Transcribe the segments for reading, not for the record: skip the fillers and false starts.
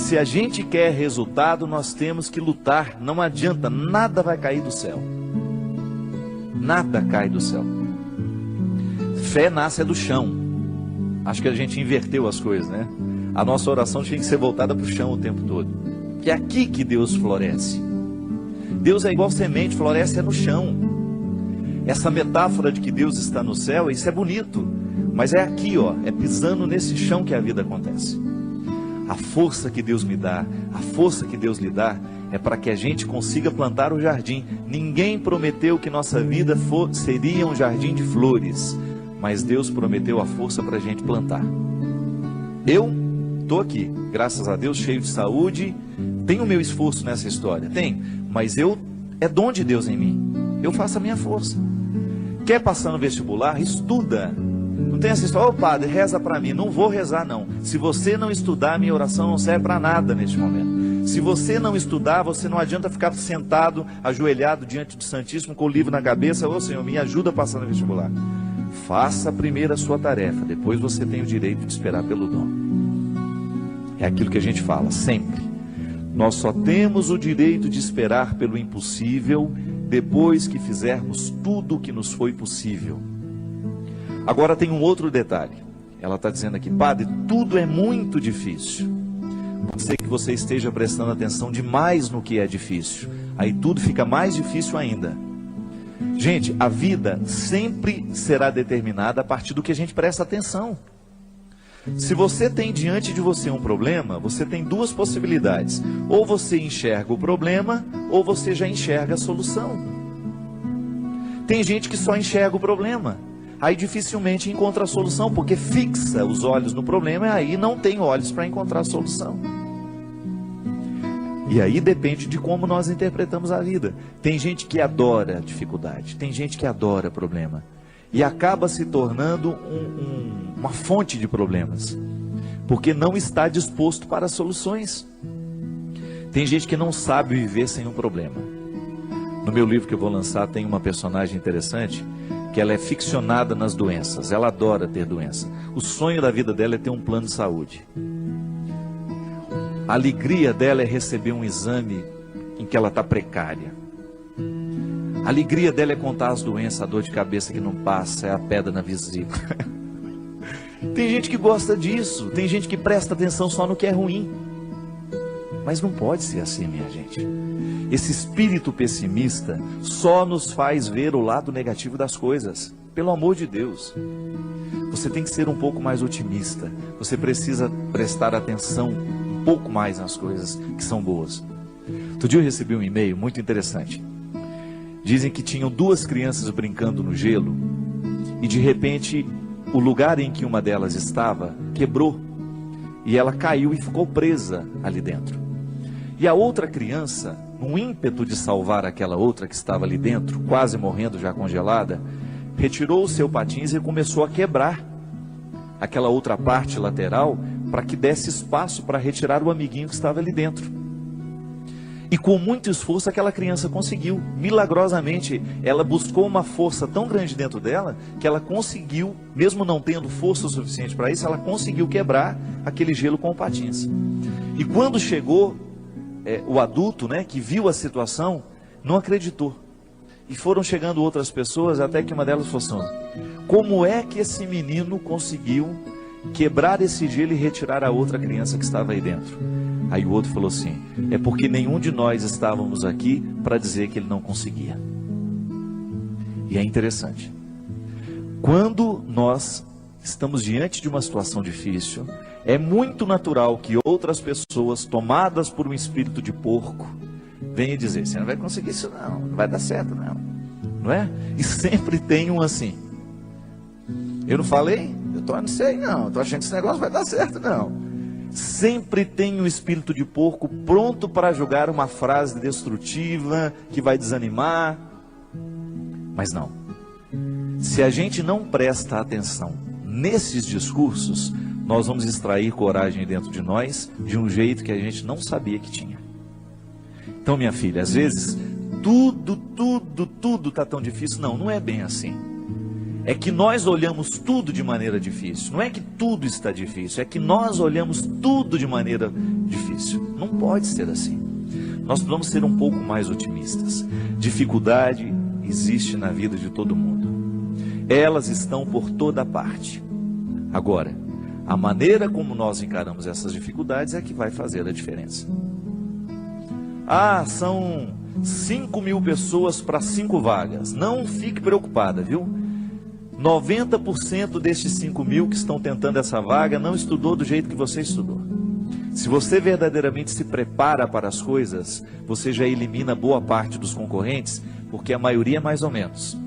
Se a gente quer resultado, nós temos que lutar. Não adianta, nada vai cair do céu. Nada cai do céu. Fé nasce do chão. Acho que a gente inverteu as coisas, né? A nossa oração tinha que ser voltada para o chão o tempo todo. Que é aqui que Deus floresce. Deus é igual semente, floresce no chão. Essa metáfora de que Deus está no céu, isso é bonito. Mas é aqui, ó, é pisando nesse chão que a vida acontece. A força que Deus me dá, a força que Deus lhe dá, é para que a gente consiga plantar o jardim. Ninguém prometeu que nossa vida seria um jardim de flores, mas Deus prometeu a força para a gente plantar. Eu estou aqui, graças a Deus, cheio de saúde, tenho o meu esforço nessa história, tem, mas é dom de Deus em mim, eu faço a minha força. Quer passar no vestibular? Estuda. Não tem essa história, ô padre, reza para mim. Não vou rezar não. Se você não estudar, minha oração não serve para nada neste momento. Se você não estudar, você não adianta ficar sentado, ajoelhado diante do Santíssimo, com o livro na cabeça. Ô Senhor, me ajuda a passar no vestibular. Faça primeiro a sua tarefa, depois você tem o direito de esperar pelo dom. É aquilo que a gente fala, sempre. Nós só temos o direito de esperar pelo impossível, depois que fizermos tudo o que nos foi possível. Agora tem um outro detalhe. Ela está dizendo aqui, padre, tudo é muito difícil. Pode ser que você esteja prestando atenção demais no que é difícil. Aí tudo fica mais difícil ainda. Gente, a vida sempre será determinada a partir do que a gente presta atenção. Se você tem diante de você um problema, você tem duas possibilidades. Ou você enxerga o problema, ou você já enxerga a solução. Tem gente que só enxerga o problema. Aí dificilmente encontra a solução, porque fixa os olhos no problema e aí não tem olhos para encontrar a solução. E aí depende de como nós interpretamos a vida. Tem gente que adora dificuldade, tem gente que adora problema. E acaba se tornando uma fonte de problemas, porque não está disposto para soluções. Tem gente que não sabe viver sem um problema. No meu livro que eu vou lançar tem uma personagem interessante, que ela é ficcionada nas doenças, ela adora ter doença. O sonho da vida dela é ter um plano de saúde. A alegria dela é receber um exame em que ela está precária. A alegria dela é contar as doenças, a dor de cabeça que não passa, é a pedra na vesícula. Tem gente que gosta disso, tem gente que presta atenção só no que é ruim. Mas não pode ser assim, minha gente. Esse espírito pessimista só nos faz ver o lado negativo das coisas. Pelo amor de Deus. Você tem que ser um pouco mais otimista. Você precisa prestar atenção um pouco mais nas coisas que são boas. Outro dia eu recebi um e-mail muito interessante. Dizem que tinham duas crianças brincando no gelo e de repente o lugar em que uma delas estava quebrou e ela caiu e ficou presa ali dentro. E a outra criança, num ímpeto de salvar aquela outra que estava ali dentro, quase morrendo já congelada, retirou o seu patins e começou a quebrar aquela outra parte lateral para que desse espaço para retirar o amiguinho que estava ali dentro. E com muito esforço aquela criança conseguiu, milagrosamente, ela buscou uma força tão grande dentro dela, que ela conseguiu, mesmo não tendo força o suficiente para isso, ela conseguiu quebrar aquele gelo com o patins. E quando chegou o adulto, né, que viu a situação, não acreditou. E foram chegando outras pessoas, até que uma delas falou assim, como é que esse menino conseguiu quebrar esse gelo e retirar a outra criança que estava aí dentro? Aí o outro falou assim, é porque nenhum de nós estávamos aqui para dizer que ele não conseguia. E é interessante. Quando nós estamos diante de uma situação difícil, é muito natural que outras pessoas, tomadas por um espírito de porco, venham dizer, você não vai conseguir isso não, não vai dar certo não. Não é? E sempre tem um assim, eu não falei? Eu não sei não, estou achando que esse negócio vai dar certo não. Sempre tem um espírito de porco pronto para jogar uma frase destrutiva, que vai desanimar. Mas não. Se a gente não presta atenção nesses discursos, nós vamos extrair coragem dentro de nós, de um jeito que a gente não sabia que tinha. Então, minha filha, às vezes, tudo está tão difícil. Não, não é bem assim. É que nós olhamos tudo de maneira difícil. Não é que tudo está difícil, é que nós olhamos tudo de maneira difícil. difícil. Não pode ser assim. Nós precisamos ser um pouco mais otimistas. Dificuldade existe na vida de todo mundo. Elas estão por toda parte. Agora, a maneira como nós encaramos essas dificuldades é que vai fazer a diferença. São 5.000 pessoas para 5 vagas. Não fique preocupada, viu? 90% destes 5.000 que estão tentando essa vaga não estudou do jeito que você estudou. Se você verdadeiramente se prepara para as coisas, você já elimina boa parte dos concorrentes, porque a maioria é mais ou menos.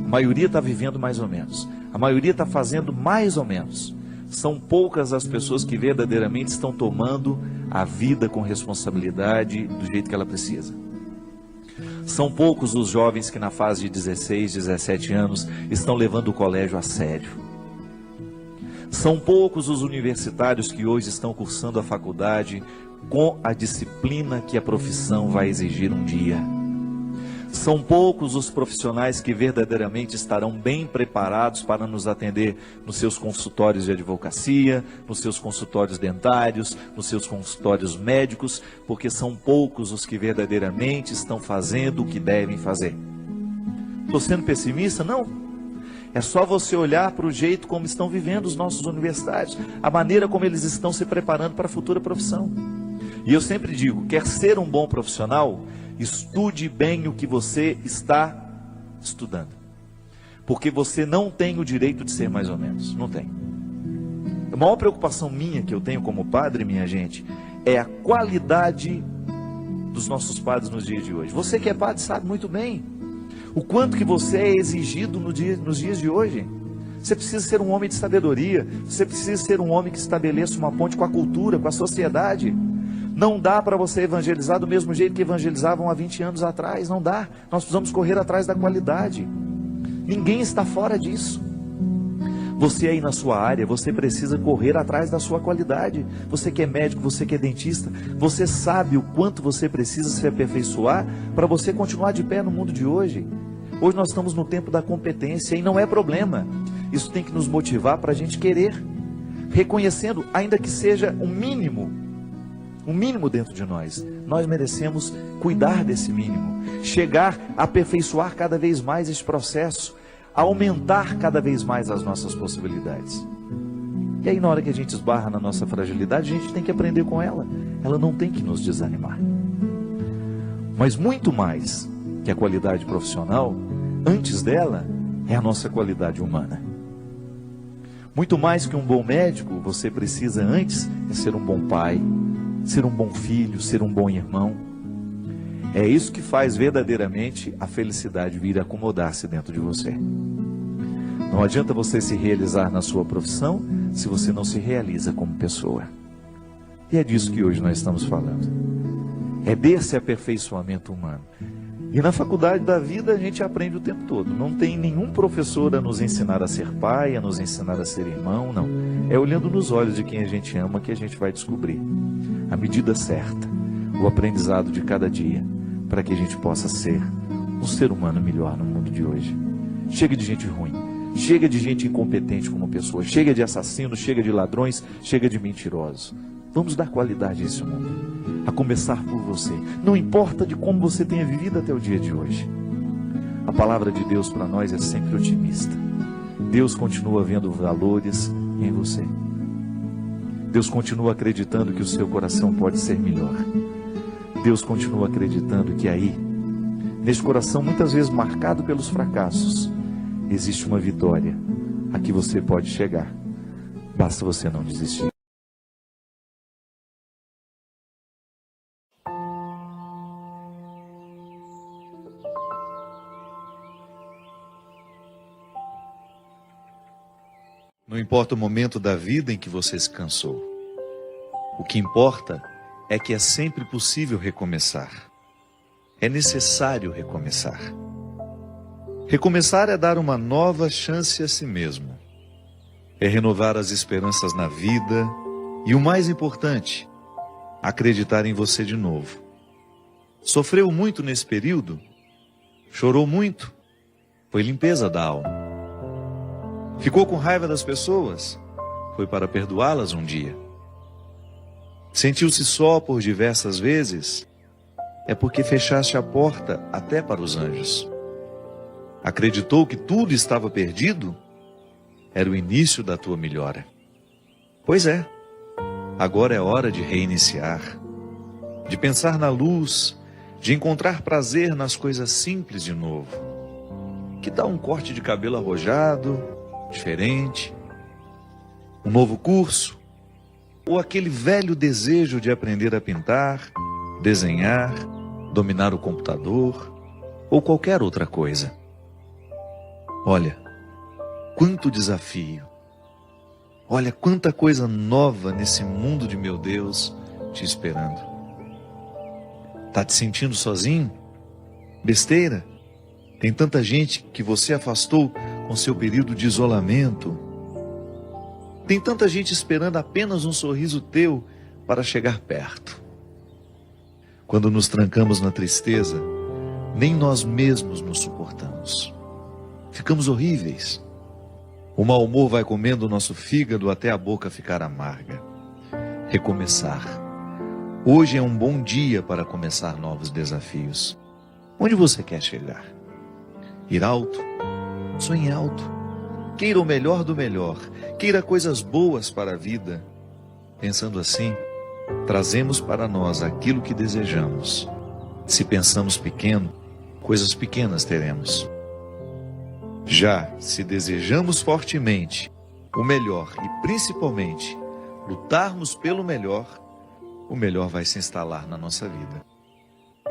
A maioria está vivendo mais ou menos. A maioria está fazendo mais ou menos. São poucas as pessoas que verdadeiramente estão tomando a vida com responsabilidade do jeito que ela precisa. São poucos os jovens que na fase de 16, 17 anos estão levando o colégio a sério. São poucos os universitários que hoje estão cursando a faculdade com a disciplina que a profissão vai exigir um dia. São poucos os profissionais que verdadeiramente estarão bem preparados para nos atender nos seus consultórios de advocacia, nos seus consultórios dentários, nos seus consultórios médicos, porque são poucos os que verdadeiramente estão fazendo o que devem fazer. Estou sendo pessimista? Não. É só você olhar para o jeito como estão vivendo os nossos universitários, a maneira como eles estão se preparando para a futura profissão. E eu sempre digo, quer ser um bom profissional, estude bem o que você está estudando. Porque você não tem o direito de ser mais ou menos. Não tem. A maior preocupação minha que eu tenho como padre, minha gente, é a qualidade dos nossos padres nos dias de hoje. Você que é padre sabe muito bem o quanto que você é exigido nos dias de hoje. Você precisa ser um homem de sabedoria. Você precisa ser um homem que estabeleça uma ponte com a cultura, com a sociedade. Não dá para você evangelizar do mesmo jeito que evangelizavam há 20 anos atrás. Não dá. Nós precisamos correr atrás da qualidade. Ninguém está fora disso. Você aí na sua área, você precisa correr atrás da sua qualidade. Você que é médico, você que é dentista, você sabe o quanto você precisa se aperfeiçoar para você continuar de pé no mundo de hoje. Hoje nós estamos no tempo da competência e não é problema. Isso tem que nos motivar para a gente querer, reconhecendo, ainda que seja um mínimo dentro de nós. Nós merecemos cuidar desse mínimo, chegar a aperfeiçoar cada vez mais esse processo, aumentar cada vez mais as nossas possibilidades. E aí na hora que a gente esbarra na nossa fragilidade, a gente tem que aprender com ela. Ela não tem que nos desanimar. Mas muito mais que a qualidade profissional, antes dela é a nossa qualidade humana. Muito mais que um bom médico, você precisa antes é ser um bom pai, ser um bom filho, ser um bom irmão. É isso que faz verdadeiramente a felicidade vir acomodar-se dentro de você. Não adianta você se realizar na sua profissão se você não se realiza como pessoa. E é disso que hoje nós estamos falando. É desse aperfeiçoamento humano. E na faculdade da vida a gente aprende o tempo todo. Não tem nenhum professor a nos ensinar a ser pai, a nos ensinar a ser irmão, não. É olhando nos olhos de quem a gente ama que a gente vai descobrir a medida certa, o aprendizado de cada dia, para que a gente possa ser um ser humano melhor no mundo de hoje. Chega de gente ruim, chega de gente incompetente como pessoa, chega de assassinos, chega de ladrões, chega de mentirosos. Vamos dar qualidade a esse mundo, a começar por você. Não importa de como você tenha vivido até o dia de hoje. A palavra de Deus para nós é sempre otimista. Deus continua vendo valores em você. Deus continua acreditando que o seu coração pode ser melhor. Deus continua acreditando que aí, neste coração muitas vezes marcado pelos fracassos, existe uma vitória a que você pode chegar. Basta você não desistir. Não importa o momento da vida em que você se cansou. O que importa é que é sempre possível recomeçar. É necessário recomeçar. Recomeçar é dar uma nova chance a si mesmo. É renovar as esperanças na vida e, o mais importante, acreditar em você de novo. Sofreu muito nesse período? Chorou muito? Foi limpeza da alma. Ficou com raiva das pessoas? Foi para perdoá-las um dia. Sentiu-se só por diversas vezes? É porque fechaste a porta até para os anjos. Acreditou que tudo estava perdido? Era o início da tua melhora. Pois é, agora é hora de reiniciar, de pensar na luz, de encontrar prazer nas coisas simples de novo. Que tal um corte de cabelo arrojado, diferente? Um novo curso? Ou aquele velho desejo de aprender a pintar, desenhar, dominar o computador, ou qualquer outra coisa? Olha, quanto desafio! Olha quanta coisa nova nesse mundo de meu Deus te esperando. Tá te sentindo sozinho? Besteira? Tem tanta gente que você afastou com seu período de isolamento. Tem tanta gente esperando apenas um sorriso teu para chegar perto. Quando nos trancamos na tristeza, nem nós mesmos nos suportamos. Ficamos horríveis. O mau humor vai comendo o nosso fígado até a boca ficar amarga. Recomeçar. Hoje é um bom dia para começar novos desafios. Onde você quer chegar? Ir alto? Sonhe alto. Queira o melhor do melhor. Queira coisas boas para a vida. Pensando assim, trazemos para nós aquilo que desejamos. Se pensamos pequeno, coisas pequenas teremos. Já se desejamos fortemente o melhor e principalmente lutarmos pelo melhor, o melhor vai se instalar na nossa vida.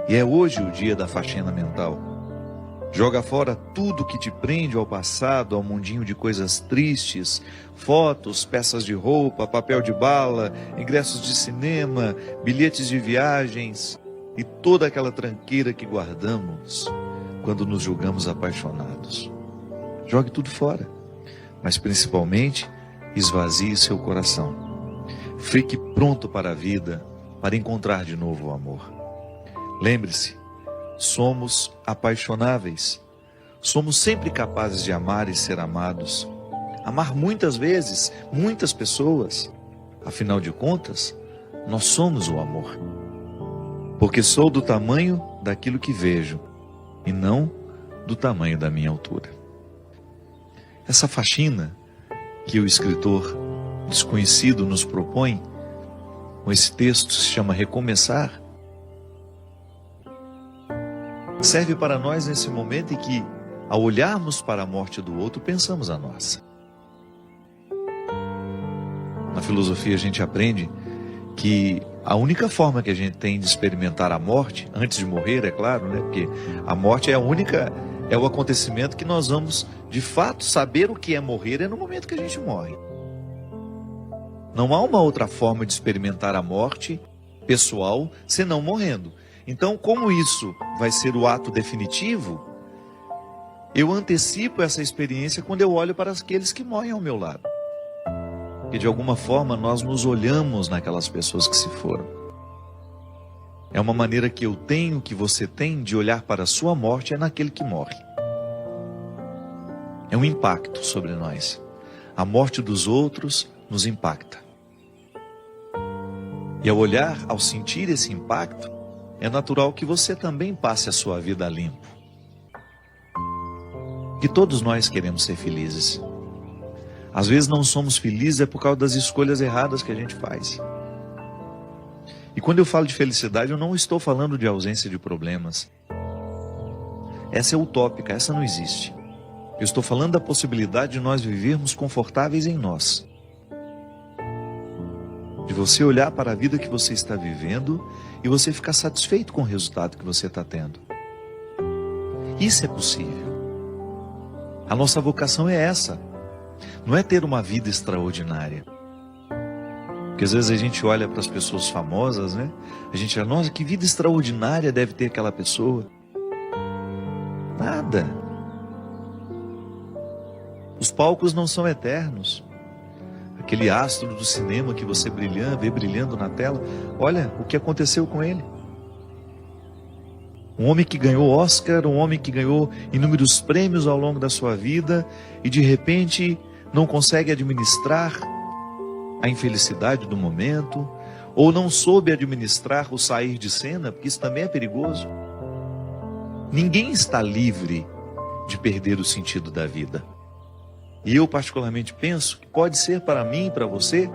E é hoje o dia da faxina mental. Joga fora tudo que te prende ao passado, ao mundinho de coisas tristes, fotos, peças de roupa, papel de bala, ingressos de cinema, bilhetes de viagens e toda aquela tranqueira que guardamos quando nos julgamos apaixonados. Jogue tudo fora, mas principalmente esvazie seu coração. Fique pronto para a vida, para encontrar de novo o amor. Lembre-se, somos apaixonáveis. Somos sempre capazes de amar e ser amados. Amar muitas vezes, muitas pessoas. Afinal de contas, nós somos o amor. Porque sou do tamanho daquilo que vejo e não do tamanho da minha altura. Essa faxina que o escritor desconhecido nos propõe, com esse texto se chama Recomeçar, serve para nós nesse momento em que, ao olharmos para a morte do outro, pensamos a nossa. Na filosofia a gente aprende que a única forma que a gente tem de experimentar a morte, antes de morrer, é claro, né? Porque a morte é o acontecimento que nós vamos, de fato, saber o que é morrer é no momento que a gente morre. Não há uma outra forma de experimentar a morte pessoal senão morrendo. Então, como isso vai ser o ato definitivo, eu antecipo essa experiência quando eu olho para aqueles que morrem ao meu lado. Porque de alguma forma nós nos olhamos naquelas pessoas que se foram. É uma maneira que eu tenho, que você tem, de olhar para a sua morte, é naquele que morre. É um impacto sobre nós. A morte dos outros nos impacta. E ao olhar, ao sentir esse impacto, é natural que você também passe a sua vida a limpo. Que todos nós queremos ser felizes. Às vezes não somos felizes é por causa das escolhas erradas que a gente faz. E quando eu falo de felicidade, eu não estou falando de ausência de problemas. Essa é utópica, essa não existe. Eu estou falando da possibilidade de nós vivermos confortáveis em nós. De você olhar para a vida que você está vivendo e você ficar satisfeito com o resultado que você está tendo. Isso é possível. A nossa vocação é essa. Não é ter uma vida extraordinária. Porque às vezes a gente olha para as pessoas famosas, né? A gente acha, nossa, que vida extraordinária deve ter aquela pessoa. Nada. Os palcos não são eternos. Aquele astro do cinema que você vê brilhando na tela, olha o que aconteceu com ele. Um homem que ganhou Oscar, um homem que ganhou inúmeros prêmios ao longo da sua vida e de repente não consegue administrar a infelicidade do momento, ou não soube administrar o sair de cena, porque isso também é perigoso. Ninguém está livre de perder o sentido da vida. E eu particularmente penso que pode ser para mim e para você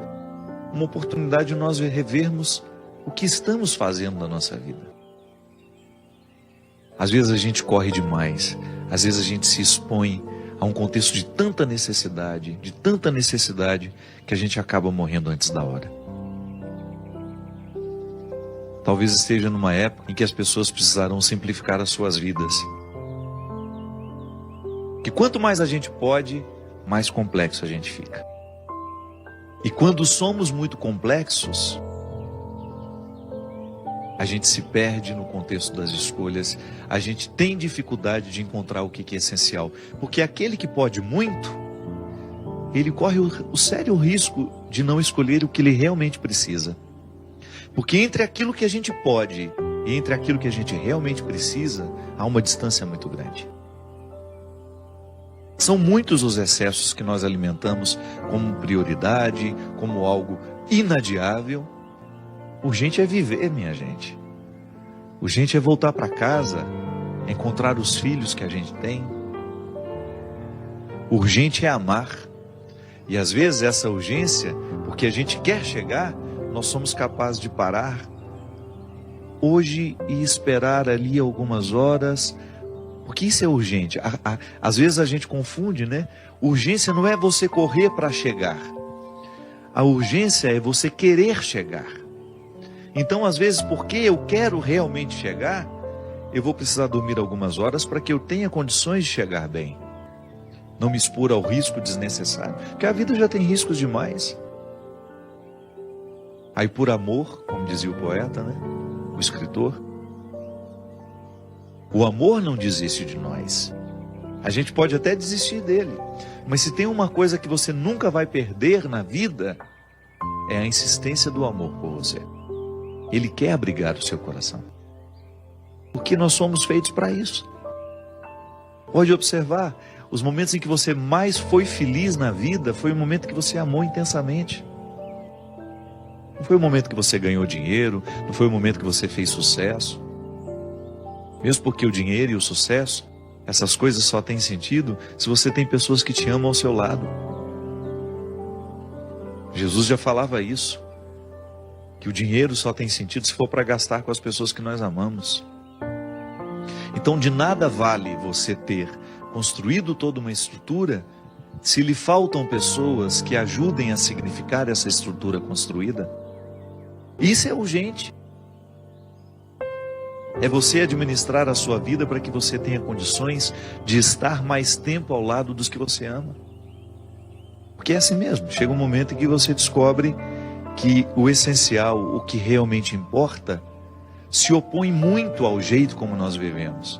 uma oportunidade de nós revermos o que estamos fazendo na nossa vida. Às vezes a gente corre demais, às vezes a gente se expõe a um contexto de tanta necessidade, que a gente acaba morrendo antes da hora. Talvez esteja numa época em que as pessoas precisarão simplificar as suas vidas. Que quanto mais a gente pode, mais complexo a gente fica. E quando somos muito complexos, a gente se perde no contexto das escolhas, a gente tem dificuldade de encontrar o que é essencial. Porque aquele que pode muito, ele corre o sério risco de não escolher o que ele realmente precisa. Porque entre aquilo que a gente pode e entre aquilo que a gente realmente precisa, há uma distância muito grande. São muitos os excessos que nós alimentamos como prioridade, como algo inadiável. Urgente é viver, minha gente. Urgente é voltar para casa, encontrar os filhos que a gente tem. Urgente é amar. E às vezes essa urgência, porque a gente quer chegar, nós somos capazes de parar hoje e esperar ali algumas horas, porque isso é urgente. Às vezes a gente confunde, né? Urgência não é você correr para chegar. A urgência é você querer chegar. Então, às vezes, porque eu quero realmente chegar, eu vou precisar dormir algumas horas para que eu tenha condições de chegar bem. Não me expor ao risco desnecessário, porque a vida já tem riscos demais. Aí por amor, como dizia o poeta, né? O escritor, o amor não desiste de nós. A gente pode até desistir dele, mas se tem uma coisa que você nunca vai perder na vida, é a insistência do amor por você. Ele quer abrigar o seu coração, porque nós somos feitos para isso. Pode observar, os momentos em que você mais foi feliz na vida, foi o momento que você amou intensamente. Não foi o momento que você ganhou dinheiro, não foi o momento que você fez sucesso. Mesmo porque o dinheiro e o sucesso, essas coisas só têm sentido se você tem pessoas que te amam ao seu lado. Jesus já falava isso, que o dinheiro só tem sentido se for para gastar com as pessoas que nós amamos. Então de nada vale você ter construído toda uma estrutura se lhe faltam pessoas que ajudem a significar essa estrutura construída. Isso é urgente. É você administrar a sua vida para que você tenha condições de estar mais tempo ao lado dos que você ama. Porque é assim mesmo, chega um momento em que você descobre que o essencial, o que realmente importa, se opõe muito ao jeito como nós vivemos.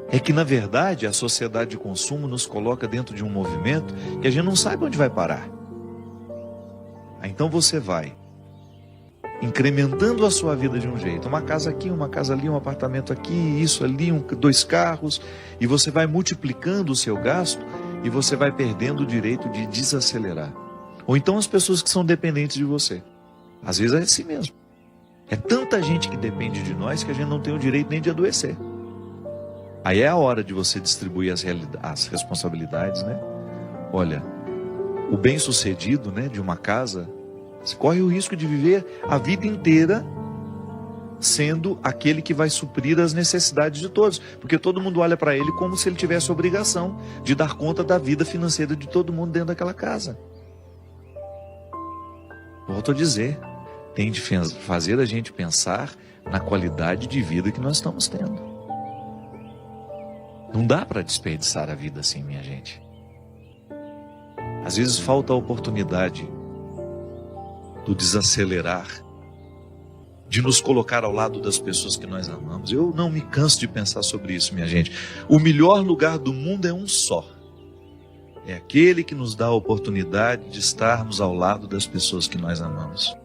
É que na verdade a sociedade de consumo nos coloca dentro de um movimento que a gente não sabe onde vai parar. Então você vai incrementando a sua vida de um jeito, uma casa aqui, uma casa ali, um apartamento aqui, isso ali, 2 carros, e você vai multiplicando o seu gasto e você vai perdendo o direito de desacelerar. Ou então as pessoas que são dependentes de você. Às vezes é assim mesmo. É tanta gente que depende de nós que a gente não tem o direito nem de adoecer. Aí é a hora de você distribuir as responsabilidades, né? Olha, o bem-sucedido, né, de uma casa, você corre o risco de viver a vida inteira sendo aquele que vai suprir as necessidades de todos, porque todo mundo olha para ele como se ele tivesse a obrigação de dar conta da vida financeira de todo mundo dentro daquela casa. Volto a dizer, tem de fazer a gente pensar na qualidade de vida que nós estamos tendo. Não dá para desperdiçar a vida assim, minha gente. Às vezes falta a oportunidade do desacelerar, de nos colocar ao lado das pessoas que nós amamos. Eu não me canso de pensar sobre isso, minha gente. O melhor lugar do mundo é um só. É aquele que nos dá a oportunidade de estarmos ao lado das pessoas que nós amamos.